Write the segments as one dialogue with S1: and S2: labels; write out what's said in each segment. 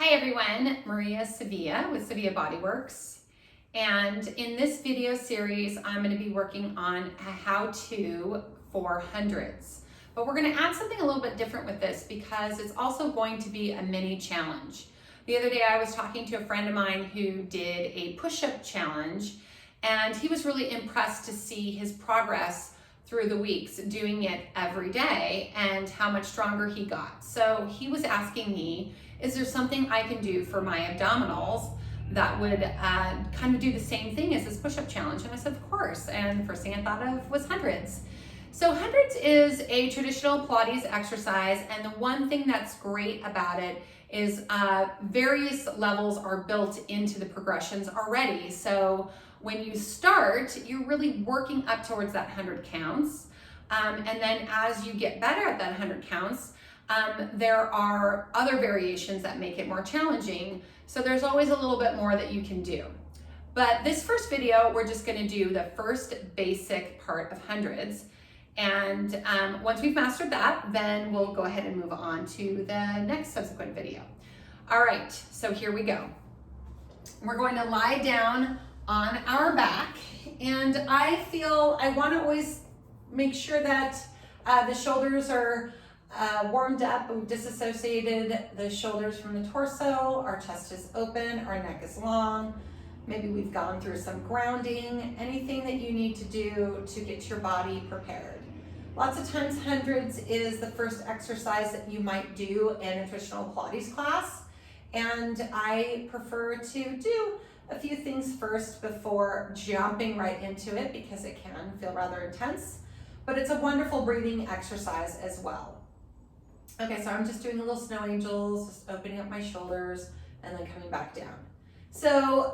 S1: Hi everyone, Maria Sevilla with Sevilla Bodyworks. And in this video series, I'm going to be working on a how-to for hundreds. But we're going to add something a little bit different with this because it's also going to be a mini challenge. The other day I was talking to a friend of mine who did a push-up challenge, and he was really impressed to see his progress through the weeks doing it every day and how much stronger he got. So he was asking me, is there something I can do for my abdominals that would kind of do the same thing as this push-up challenge? And I said, of course. And the first thing I thought of was hundreds. So hundreds is a traditional Pilates exercise, and the one thing that's great about it is various levels are built into the progressions already. So when you start, you're really working up towards that 100 counts. And then as you get better at that 100 counts, there are other variations that make it more challenging. So there's always a little bit more that you can do. But this first video, we're just gonna do the first basic part of hundreds. And once we've mastered that, then we'll go ahead and move on to the next subsequent video. All right, so here we go. We're going to lie down on our back, and I want to always make sure that the shoulders are warmed up. We've disassociated the shoulders from the torso, our chest is open, our neck is long. Maybe we've gone through some grounding, anything that you need to do to get your body prepared. Lots of times hundreds is the first exercise that you might do in a traditional Pilates class, and I prefer to do a few things first before jumping right into it because it can feel rather intense, but it's a wonderful breathing exercise as well. Okay, so I'm just doing a little snow angels, just opening up my shoulders and then coming back down. So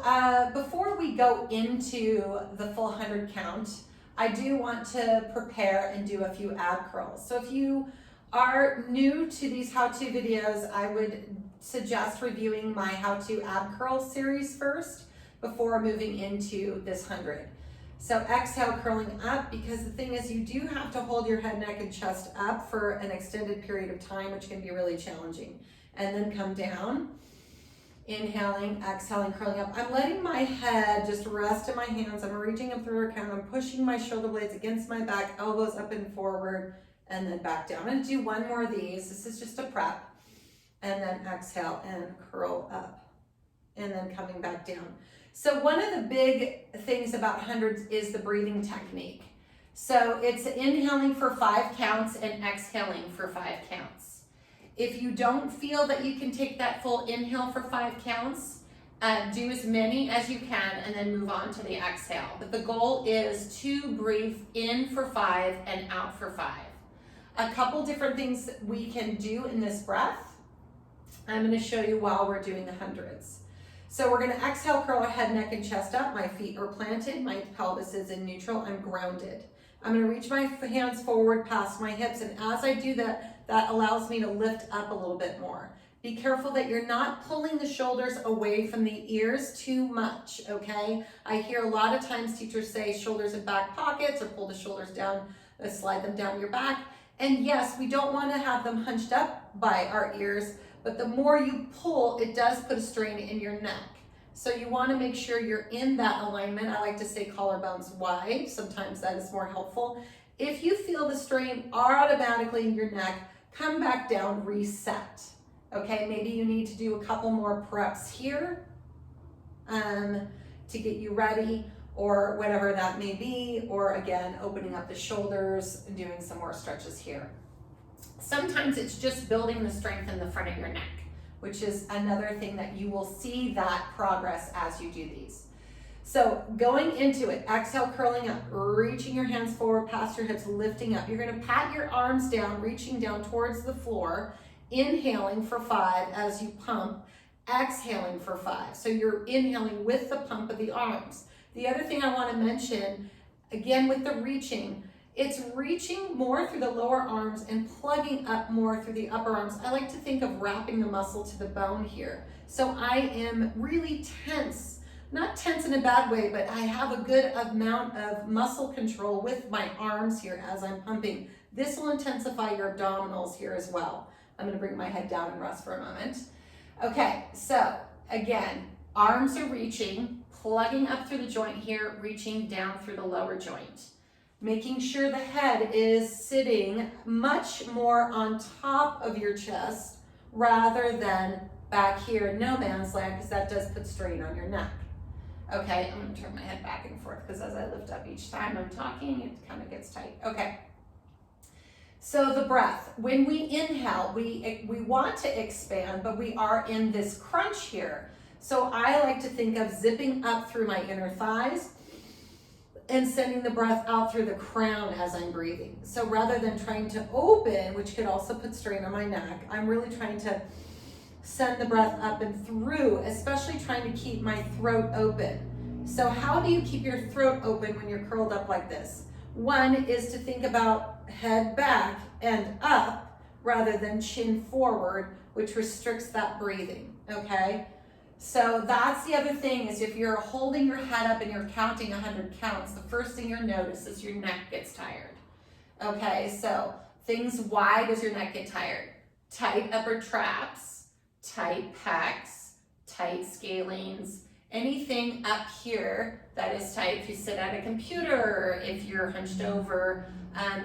S1: before we go into the full 100 count, I do want to prepare and do a few ab curls. So if you are new to these how-to videos, I would suggest reviewing my how-to ab curl series first before moving into this 100. So exhale, curling up, because the thing is you do have to hold your head, neck, and chest up for an extended period of time, which can be really challenging. And then come down, inhaling, exhaling, curling up. I'm letting my head just rest in my hands. I'm reaching up through a count. I'm pushing my shoulder blades against my back, elbows up and forward, and then back down. I'm gonna do one more of these. This is just a prep. And then exhale and curl up. And then coming back down. So one of the big things about hundreds is the breathing technique. So it's inhaling for 5 counts and exhaling for 5 counts. If you don't feel that you can take that full inhale for 5 counts, do as many as you can and then move on to the exhale. But the goal is to breathe in for 5 and out for 5. A couple different things we can do in this breath I'm going to show you while we're doing the hundreds. So we're going to exhale, curl our head, neck, and chest up. My feet are planted. My pelvis is in neutral. I'm grounded. I'm going to reach my hands forward past my hips, and as I do that, that allows me to lift up a little bit more. Be careful that you're not pulling the shoulders away from the ears too much, okay? I hear a lot of times teachers say shoulders in back pockets or pull the shoulders down, slide them down your back. And yes, we don't want to have them hunched up by our ears, but the more you pull, it does put a strain in your neck. So you want to make sure you're in that alignment. I like to say collarbones wide. Sometimes that is more helpful. If you feel the strain automatically in your neck, come back down, reset. Okay, maybe you need to do a couple more preps here to get you ready, or whatever that may be, or again, opening up the shoulders and doing some more stretches here. Sometimes it's just building the strength in the front of your neck, which is another thing that you will see that progress as you do these. So going into it, exhale, curling up, reaching your hands forward past your hips, lifting up. You're gonna pat your arms down, reaching down towards the floor, inhaling for 5 as you pump, exhaling for 5. So you're inhaling with the pump of the arms. The other thing I want to mention, again with the reaching, it's reaching more through the lower arms and plugging up more through the upper arms. I like to think of wrapping the muscle to the bone here. So I am really tense, not tense in a bad way, but I have a good amount of muscle control with my arms here as I'm pumping. This will intensify your abdominals here as well. I'm going to bring my head down and rest for a moment. Okay, so again, arms are reaching, plugging up through the joint here, reaching down through the lower joint. Making sure the head is sitting much more on top of your chest rather than back here in no man's land, because that does put strain on your neck. Okay, I'm gonna turn my head back and forth because as I lift up each time I'm talking, it kind of gets tight. Okay. So the breath, when we inhale, we want to expand, but we are in this crunch here. So I like to think of zipping up through my inner thighs and sending the breath out through the crown as I'm breathing. So rather than trying to open, which could also put strain on my neck, I'm really trying to send the breath up and through, especially trying to keep my throat open. So how do you keep your throat open when you're curled up like this? One is to think about head back and up rather than chin forward, which restricts that breathing, okay? So that's the other thing, is if you're holding your head up and you're counting 100 counts, the first thing you'll notice is your neck gets tired. Okay, so things, why does your neck get tired? Tight upper traps, tight pecs, tight scalenes, anything up here that is tight. If you sit at a computer, if you're hunched over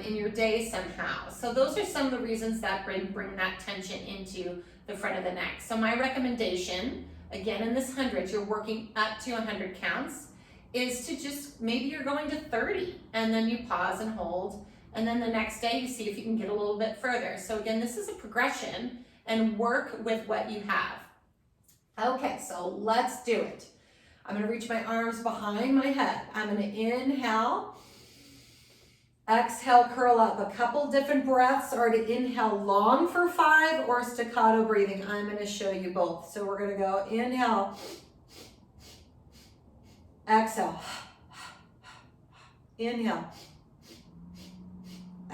S1: in your day somehow. So those are some of the reasons that bring that tension into the front of the neck. So my recommendation, again in this 100, you're working up to 100 counts, is to just, maybe you're going to 30 and then you pause and hold, and then the next day you see if you can get a little bit further. So again, this is a progression and work with what you have. Okay, so let's do it. I'm gonna reach my arms behind my head. I'm gonna inhale, exhale, curl up. A couple different breaths are to inhale long for 5 or staccato breathing. I'm gonna show you both. So we're gonna go inhale, exhale, inhale,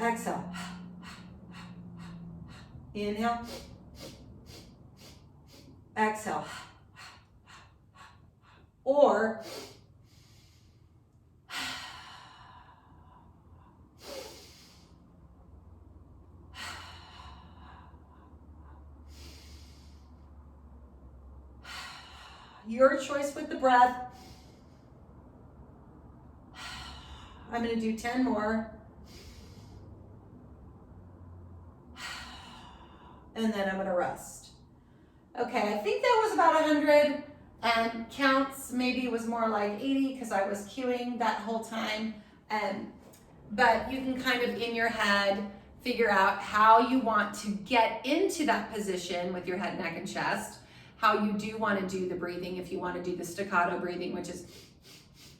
S1: exhale, inhale, exhale. Or your choice with the breath. I'm going to do 10 more. And then I'm going to rest. Okay, I think that was about 100. And counts, maybe it was more like 80 because I was cueing that whole time. But you can kind of in your head figure out how you want to get into that position with your head, neck, and chest, how you do want to do the breathing, if you want to do the staccato breathing, which is,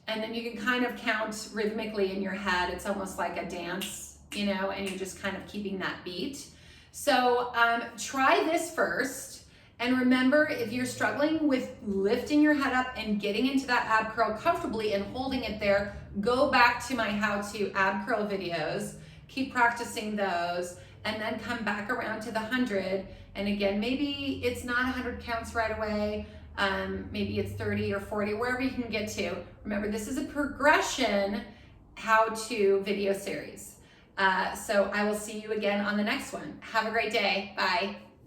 S1: and then you can kind of count rhythmically in your head. It's almost like a dance, you know, and you're just kind of keeping that beat. So try this first. And remember, if you're struggling with lifting your head up and getting into that ab curl comfortably and holding it there, go back to my how-to ab curl videos, keep practicing those, and then come back around to the 100. And again, maybe it's not 100 counts right away. Maybe it's 30 or 40, wherever you can get to. Remember, this is a progression how-to video series. So I will see you again on the next one. Have a great day. Bye.